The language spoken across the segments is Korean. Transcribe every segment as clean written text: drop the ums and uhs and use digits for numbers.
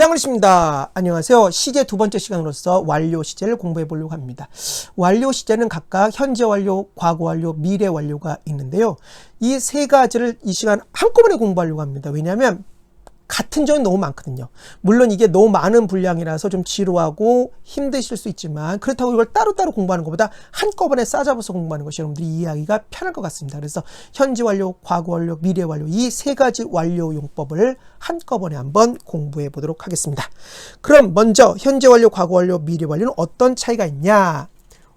짱그리십니다. 안녕하세요. 시제 두 번째 시간으로서 완료 시제를 공부해 보려고 합니다. 완료 시제는 각각 현재 완료, 과거 완료, 미래 완료가 있는데요. 이 세 가지를 이 시간 한꺼번에 공부하려고 합니다. 왜냐하면 같은 점이 너무 많거든요. 물론 이게 너무 많은 분량이라서 좀 지루하고 힘드실 수 있지만 그렇다고 이걸 따로따로 공부하는 것보다 한꺼번에 싸잡아서 공부하는 것이 여러분들이 이해하기가 편할 것 같습니다. 그래서 현재 완료, 과거 완료, 미래 완료 이 세 가지 완료 용법을 한꺼번에 한번 공부해 보도록 하겠습니다. 그럼 먼저 현재 완료, 과거 완료, 미래 완료는 어떤 차이가 있냐?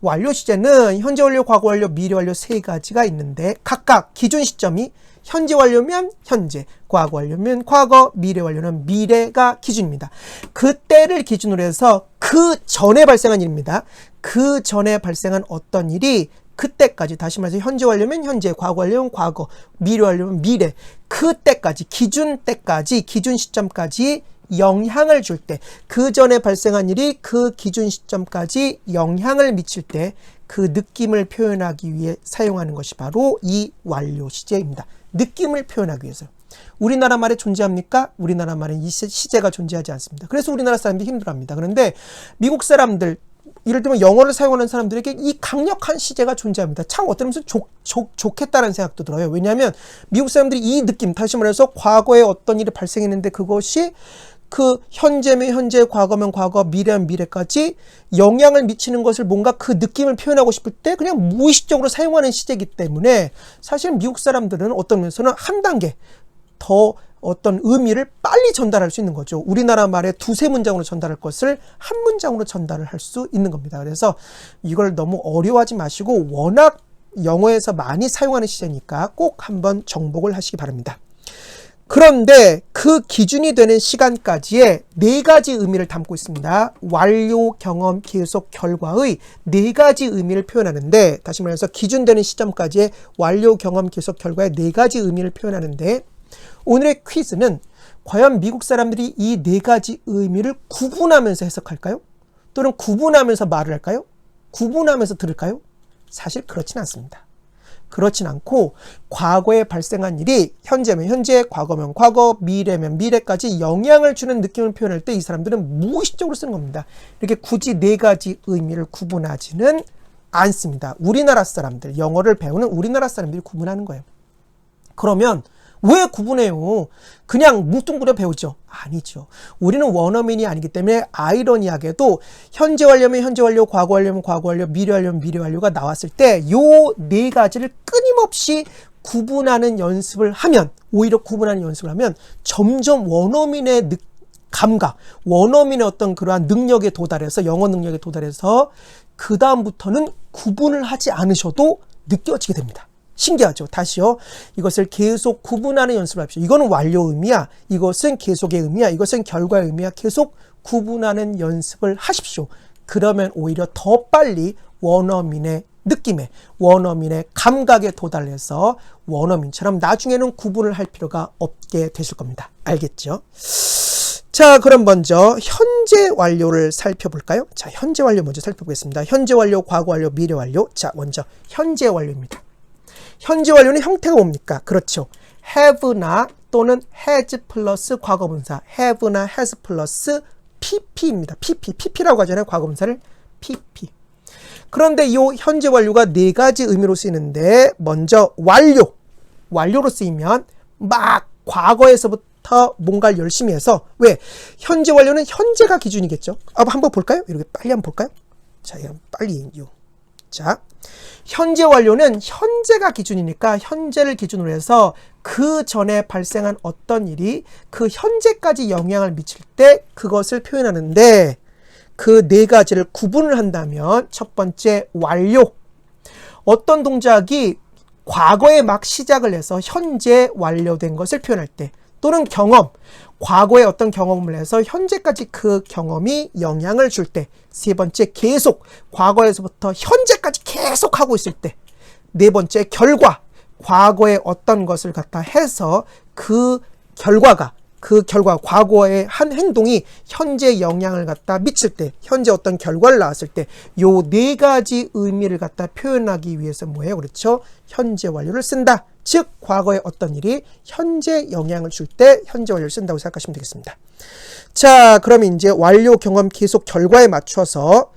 완료 시제는 현재 완료, 과거 완료, 미래 완료 세 가지가 있는데 각각 기준 시점이 현재 완료면 현재, 과거 완료면 과거, 미래 완료는 미래가 기준입니다. 그때를 기준으로 해서 그 전에 발생한 일입니다. 그 전에 발생한 어떤 일이 그때까지, 다시 말해서 현재 완료면 현재, 과거 완료면 과거, 미래 완료면 미래, 그때까지, 기준 때까지, 기준 시점까지 영향을 줄 때, 그 전에 발생한 일이 그 기준 시점까지 영향을 미칠 때 그 느낌을 표현하기 위해 사용하는 것이 바로 이 완료 시제입니다. 느낌을 표현하기 위해서. 우리나라 말에 존재합니까? 우리나라 말엔 이 시제가 존재하지 않습니다. 그래서 우리나라 사람들이 힘들어합니다. 그런데 미국 사람들, 예를 들면 영어를 사용하는 사람들에게 이 강력한 시제가 존재합니다. 참 어떤 면에서 좋겠다는 생각도 들어요. 왜냐하면 미국 사람들이 이 느낌, 다시 말해서 과거에 어떤 일이 발생했는데 그것이 그 현재면 현재, 과거면 과거, 미래면 미래까지 영향을 미치는 것을 뭔가 그 느낌을 표현하고 싶을 때 그냥 무의식적으로 사용하는 시제이기 때문에 사실 미국 사람들은 어떤 면에서는 한 단계 더 어떤 의미를 빨리 전달할 수 있는 거죠. 우리나라 말에 두세 문장으로 전달할 것을 한 문장으로 전달을 할 수 있는 겁니다. 그래서 이걸 너무 어려워하지 마시고 워낙 영어에서 많이 사용하는 시제니까 꼭 한번 정복을 하시기 바랍니다. 그런데 그 기준이 되는 시간까지의 네 가지 의미를 담고 있습니다. 완료, 경험, 계속, 결과의 네 가지 의미를 표현하는데, 다시 말해서 기준되는 시점까지의 완료, 경험, 계속, 결과의 네 가지 의미를 표현하는데, 오늘의 퀴즈는 과연 미국 사람들이 이 네 가지 의미를 구분하면서 해석할까요? 또는 구분하면서 말을 할까요? 구분하면서 들을까요? 사실 그렇진 않습니다. 그렇진 않고 과거에 발생한 일이 현재면 현재, 과거면 과거, 미래면 미래까지 영향을 주는 느낌을 표현할 때 이 사람들은 무의식적으로 쓰는 겁니다. 이렇게 굳이 네 가지 의미를 구분하지는 않습니다. 우리나라 사람들, 영어를 배우는 우리나라 사람들이 구분하는 거예요. 그러면 왜 구분해요? 그냥 뭉뚱그려 배우죠? 아니죠. 우리는 원어민이 아니기 때문에 아이러니하게도 현재 완료면 현재 완료, 과거 완료면 과거 완료, 미래 완료면 미래 완료가 나왔을 때 요 네 가지를 끊임없이 구분하는 연습을 하면, 오히려 구분하는 연습을 하면 점점 원어민의 감각, 원어민의 어떤 그러한 능력에 도달해서, 영어 능력에 도달해서 그 다음부터는 구분을 하지 않으셔도 느껴지게 됩니다. 신기하죠? 다시요. 이것을 계속 구분하는 연습을 합시다. 이거는 완료 의미야. 이것은 계속의 의미야. 이것은 결과의 의미야. 계속 구분하는 연습을 하십시오. 그러면 오히려 더 빨리 원어민의 느낌에, 원어민의 감각에 도달해서 원어민처럼 나중에는 구분을 할 필요가 없게 되실 겁니다. 알겠죠? 자, 그럼 먼저 현재 완료를 살펴볼까요? 자, 현재 완료 먼저 살펴보겠습니다. 현재 완료, 과거 완료, 미래 완료. 자, 먼저 현재 완료입니다. 현재 완료는 형태가 뭡니까? 그렇죠. have나 또는 has 플러스 과거분사, have나 has 플러스 pp입니다. pp라고 하잖아요. 과거분사를 pp. 그런데 이 현재 완료가 네 가지 의미로 쓰이는데, 먼저 완료로 쓰이면 막 과거에서부터 뭔가를 열심히 해서, 왜? 현재 완료는 현재가 기준이겠죠. 한번 볼까요? 이렇게 빨리 한번 볼까요? 자, 빨리 자, 현재 완료는 현재가 기준이니까 현재를 기준으로 해서 그 전에 발생한 어떤 일이 그 현재까지 영향을 미칠 때 그것을 표현하는데, 그 네 가지를 구분을 한다면 첫 번째 완료. 어떤 동작이 과거에 막 시작을 해서 현재 완료된 것을 표현할 때, 또는 경험, 과거에 어떤 경험을 해서 현재까지 그 경험이 영향을 줄 때, 세 번째 계속, 과거에서부터 현재까지 계속 하고 있을 때, 네 번째 결과, 과거에 어떤 것을 갖다 해서 그 결과, 과거의 한 행동이 현재 영향을 갖다 미칠 때, 현재 어떤 결과를 낳았을 때, 요 네 가지 의미를 갖다 표현하기 위해서 뭐예요? 그렇죠? 현재 완료를 쓴다. 즉 과거의 어떤 일이 현재 영향을 줄 때 현재 완료를 쓴다고 생각하시면 되겠습니다. 자, 그러면 이제 완료 경험 계속 결과에 맞춰서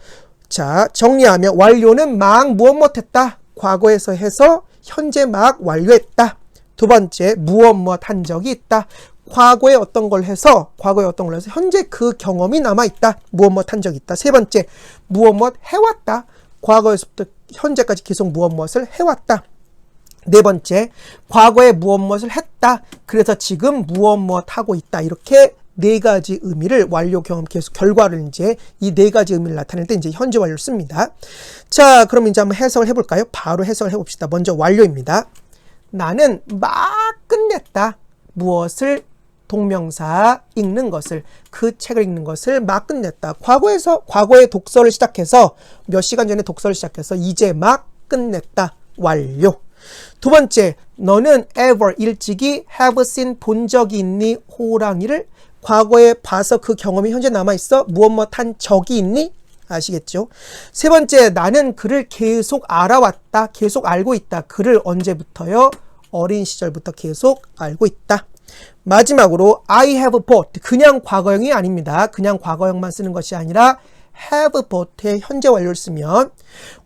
자, 정리하면 완료는 막 무엇 했다. 과거에서 해서 현재 막 완료했다. 두 번째, 무엇 한 적이 있다. 과거에 어떤 걸 해서 현재 그 경험이 남아있다. 무엇 한 적이 있다. 세 번째, 무엇 해왔다. 과거에서부터 현재까지 계속 무엇을 해왔다. 네 번째, 과거에 무엇을 했다. 그래서 지금 무엇 하고 있다. 이렇게 네 가지 의미를 완료 경험 계속 결과를 이제 이 네 가지 의미를 나타낼 때 이제 현재 완료를 씁니다. 자, 그럼 이제 한번 해석을 해볼까요? 바로 해석을 해봅시다. 먼저 완료입니다. 나는 막 끝냈다. 무엇을? 동명사 읽는 것을, 그 책을 읽는 것을 막 끝냈다. 과거에 독서를 시작해서 몇 시간 전에 독서를 시작해서 이제 막 끝냈다. 완료. 두 번째, 너는 ever 일찍이 have seen 본 적이 있니? 호랑이를 과거에 봐서 그 경험이 현재 남아있어? 무엇 한 적이 있니? 아시겠죠? 세 번째, 나는 그를 계속 알아왔다. 계속 알고 있다. 그를 언제부터요? 어린 시절부터 계속 알고 있다. 마지막으로 I have bought. 그냥 과거형이 아닙니다. 그냥 과거형만 쓰는 것이 아니라 have bought의 현재 완료를 쓰면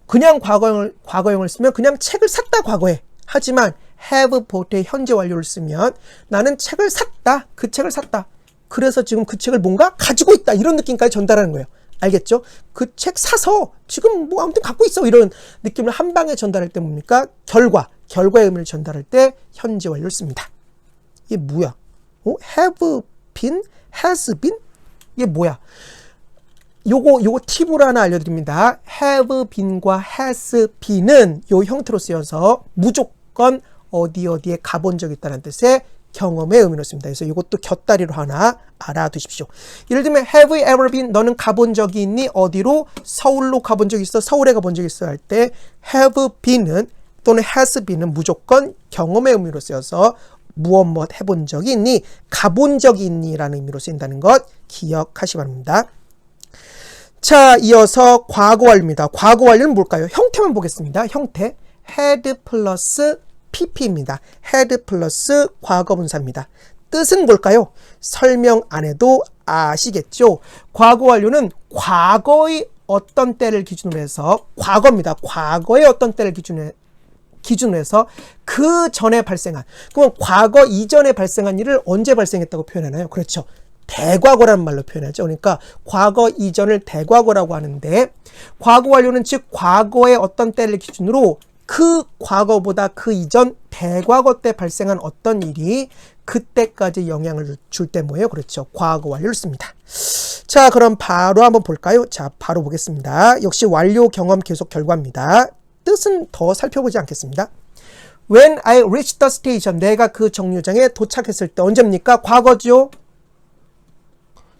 그냥 과거형을 쓰면 그냥 책을 샀다 과거에. 하지만 have bought의 현재 완료를 쓰면 나는 책을 샀다. 그 책을 샀다. 그래서 지금 그 책을 뭔가 가지고 있다. 이런 느낌까지 전달하는 거예요. 알겠죠? 그 책 사서 지금 뭐 아무튼 갖고 있어. 이런 느낌을 한 방에 전달할 때 뭡니까? 결과의 의미를 전달할 때 현재 완료를 씁니다. 이게 뭐야? have been, has been? 이게 뭐야? 요거 팁으로 하나 알려드립니다. have been과 has been은 요 형태로 쓰여서 무조건 어디에 가본 적이 있다는 뜻의 경험의 의미로 씁니다. 그래서 이것도 곁다리로 하나 알아두십시오. 예를 들면 have you ever been? 너는 가본 적이 있니? 어디로? 서울로 가본 적이 있어? 서울에 가본 적이 있어? 할 때 have been은 또는 has been은 무조건 경험의 의미로 쓰여서 무엇 해본 적이 있니? 가본 적이 있니? 라는 의미로 쓰인다는 것 기억하시 바랍니다. 자, 이어서 과거 완료입니다. 과거 완료는 뭘까요? 형태만 보겠습니다. 형태 had 플러스 pp입니다. had 플러스 과거분사입니다. 뜻은 뭘까요? 설명 안 해도 아시겠죠? 과거 완료는 과거의 어떤 때를 기준으로 해서 과거입니다. 과거의 어떤 때를 기준으로 해서 그 전에 발생한, 그럼 과거 이전에 발생한 일을 언제 발생했다고 표현하나요? 그렇죠. 대과거라는 말로 표현하죠. 그러니까 과거 이전을 대과거라고 하는데 과거 완료는 즉 과거의 어떤 때를 기준으로 그 과거보다 그 이전 대과거 때 발생한 어떤 일이 그때까지 영향을 줄 때 뭐예요? 그렇죠. 과거 완료를 씁니다. 자, 그럼 바로 한번 볼까요? 자, 바로 보겠습니다. 역시 완료 경험 계속 결과입니다. 뜻은 더 살펴보지 않겠습니다. When I reached the station, 내가 그 정류장에 도착했을 때 언제입니까? 과거죠.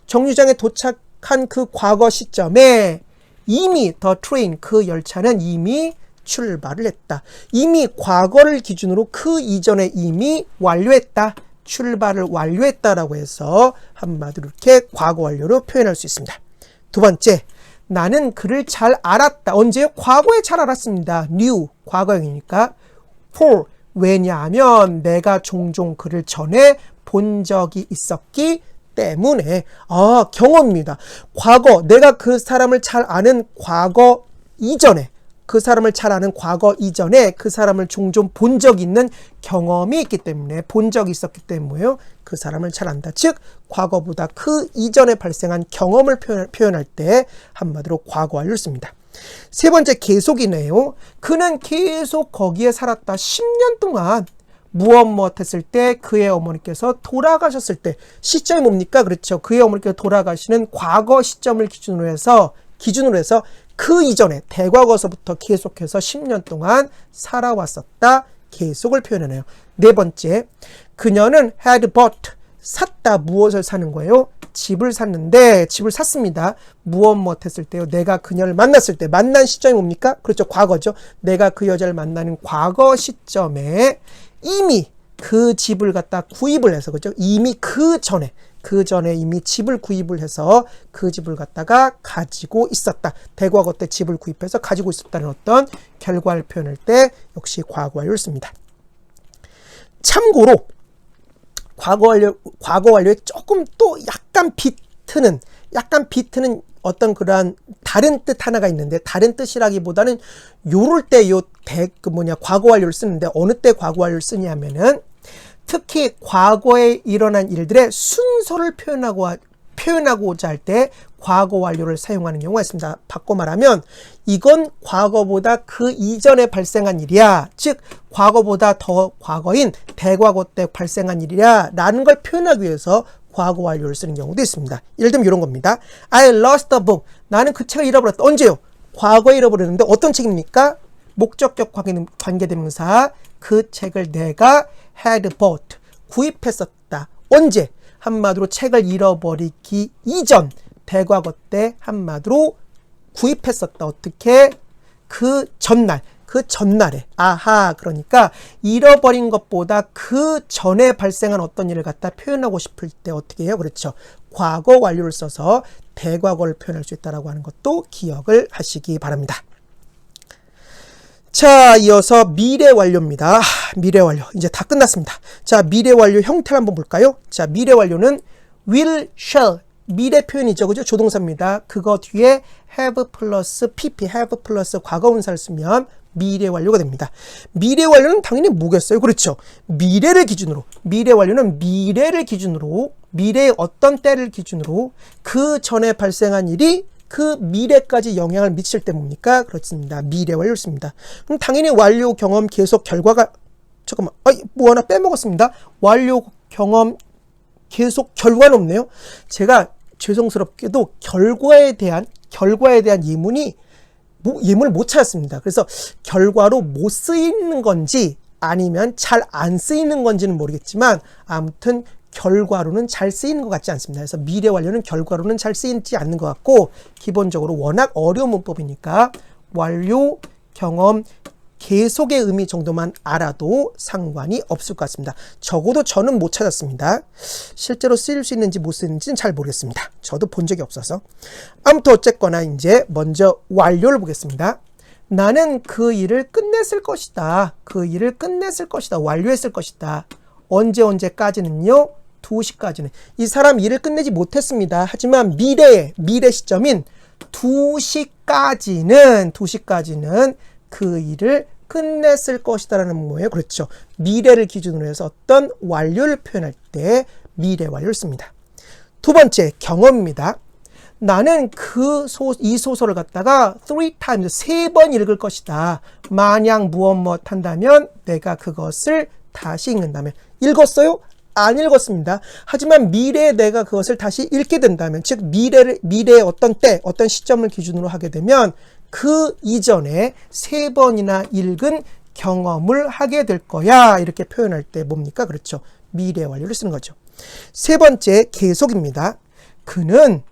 정류장에 도착한 그 과거 시점에 이미 the train, 그 열차는 이미 출발을 했다. 이미 과거를 기준으로 그 이전에 이미 완료했다. 출발을 완료했다라고 해서 한마디로 이렇게 과거 완료로 표현할 수 있습니다. 두 번째, 나는 그를 잘 알았다. 언제요? 과거에 잘 알았습니다. knew, 과거형이니까. for, 왜냐하면 내가 종종 그를 전에 본 적이 있었기 때문에. 경험입니다. 과거, 내가 그 사람을 잘 아는 과거 이전에, 그 사람을 잘 아는 과거 이전에 그 사람을 종종 본 적이 있는 경험이 있기 때문에, 본 적이 있었기 때문에요. 그 사람을 잘 안다. 즉 과거보다 그 이전에 발생한 경험을 표현할 때 한마디로 과거 완료를 씁니다. 세 번째, 계속이네요. 그는 계속 거기에 살았다. 10년 동안 무엇 했을 때 그의 어머니께서 돌아가셨을 때 시점이 뭡니까? 그렇죠. 그의 어머니께서 돌아가시는 과거 시점을 기준으로 해서 그 이전에 대과거서부터 계속해서 10년 동안 살아왔었다. 계속을 표현하네요. 네 번째, 그녀는 had bought, 샀다. 무엇을 사는 거예요? 집을 샀는데, 집을 샀습니다. 무엇 했을 때요? 내가 그녀를 만났을 때, 만난 시점이 뭡니까? 그렇죠. 과거죠. 내가 그 여자를 만나는 과거 시점에 이미 그 집을 갖다 구입을 해서, 그죠? 이미 그 전에 이미 집을 구입을 해서 그 집을 갖다가 가지고 있었다. 대과거 때 집을 구입해서 가지고 있었다는 어떤 결과를 표현할 때 역시 과거 완료를 씁니다. 참고로 과거 완료에 조금 또 약간 비트는 어떤 그러한 다른 뜻 하나가 있는데, 다른 뜻이라기보다는 요럴 때 과거 완료를 쓰는데, 어느 때 과거 완료를 쓰냐면은 특히 과거에 일어난 일들의 순서를 표현하고자 할 때 과거 완료를 사용하는 경우가 있습니다. 바꿔 말하면 이건 과거보다 그 이전에 발생한 일이야. 즉 과거보다 더 과거인 대과거 때 발생한 일이야 라는 걸 표현하기 위해서 과거 완료를 쓰는 경우도 있습니다. 예를 들면 이런 겁니다. I lost a book. 나는 그 책을 잃어버렸다. 언제요? 과거에 잃어버렸는데 어떤 책입니까? 목적격 관계대명사. 그 책을 내가 had bought. 구입했었다. 언제? 한마디로 책을 잃어버리기 이전, 대과거 때 한마디로 구입했었다. 어떻게? 그 전날에. 아하, 그러니까 잃어버린 것보다 그 전에 발생한 어떤 일을 갖다 표현하고 싶을 때 어떻게 해요? 그렇죠. 과거 완료를 써서 대과거를 표현할 수 있다고 하는 것도 기억을 하시기 바랍니다. 자, 이어서 미래 완료입니다. 미래 완료. 이제 다 끝났습니다. 자, 미래 완료 형태를 한번 볼까요? 자, 미래 완료는 will, shall. 미래 표현이죠. 그죠? 조동사입니다. 그거 뒤에 have 플러스 pp, have 플러스 과거분사를 쓰면 미래 완료가 됩니다. 미래 완료는 당연히 뭐겠어요? 그렇죠. 미래 완료는 미래의 어떤 때를 기준으로 그 전에 발생한 일이 그 미래까지 영향을 미칠 때 뭡니까? 그렇습니다. 미래 완료를 씁니다. 그럼 당연히 완료 경험 계속 결과가 뭐 하나 빼먹었습니다. 완료 경험 계속 결과는 없네요. 제가 죄송스럽게도 결과에 대한 예문을 못 찾았습니다. 그래서 결과로 못 쓰이는 건지 아니면 잘 안 쓰이는 건지는 모르겠지만 아무튼 결과로는 잘 쓰이는 것 같지 않습니다. 그래서 미래 완료는 결과로는 잘 쓰이지 않는 것 같고, 기본적으로 워낙 어려운 문법이니까 완료, 경험, 계속의 의미 정도만 알아도 상관이 없을 것 같습니다. 적어도 저는 못 찾았습니다. 실제로 쓰일 수 있는지 못 쓰이는지는 잘 모르겠습니다. 저도 본 적이 없어서. 아무튼 어쨌거나 이제 먼저 완료를 보겠습니다. 나는 그 일을 끝냈을 것이다. 완료했을 것이다. 언제까지는요? 2시까지는. 이 사람 일을 끝내지 못했습니다. 하지만 미래 시점인 2시까지는 그 일을 끝냈을 것이다라는 뭐예요? 그렇죠. 미래를 기준으로 해서 어떤 완료를 표현할 때 미래 완료를 씁니다. 두 번째, 경험입니다. 나는 이 소설을 갖다가 3times, 3번 읽을 것이다. 만약 무엇 한다면 내가 그것을 다시 읽는다면. 읽었어요? 안 읽었습니다. 하지만 미래에 내가 그것을 다시 읽게 된다면, 즉 미래의 어떤 때, 어떤 시점을 기준으로 하게 되면 그 이전에 3번이나 읽은 경험을 하게 될 거야. 이렇게 표현할 때 뭡니까? 그렇죠. 미래 완료를 쓰는 거죠. 세 번째, 계속입니다. 그는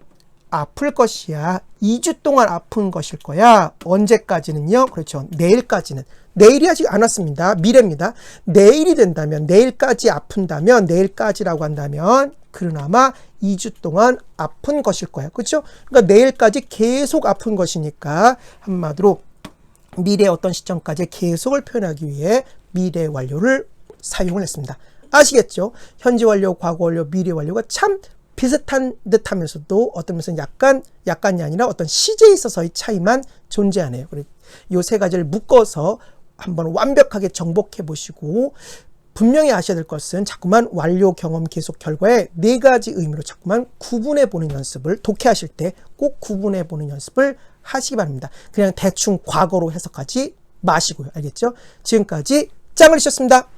아플 것이야. 2주 동안 아픈 것일 거야. 언제까지는요? 그렇죠. 내일까지는. 내일이 아직 안 왔습니다. 미래입니다. 내일이 된다면, 내일까지 아픈다면, 내일까지라고 한다면 그는 아마 2주 동안 아픈 것일 거야. 그렇죠? 그러니까 내일까지 계속 아픈 것이니까 한마디로 미래의 어떤 시점까지 계속을 표현하기 위해 미래 완료를 사용을 했습니다. 아시겠죠? 현재 완료, 과거 완료, 미래 완료가 참 비슷한 듯 하면서도 어떤 면에서는 약간이 아니라 어떤 시제에 있어서의 차이만 존재하네요. 이 세 가지를 묶어서 한번 완벽하게 정복해 보시고, 분명히 아셔야 될 것은 자꾸만 완료, 경험, 계속, 결과의 4가지 의미로 자꾸만 구분해 보는 연습을, 독해하실 때 꼭 구분해 보는 연습을 하시기 바랍니다. 그냥 대충 과거로 해석하지 마시고요. 알겠죠? 지금까지 짱을리셨습니다.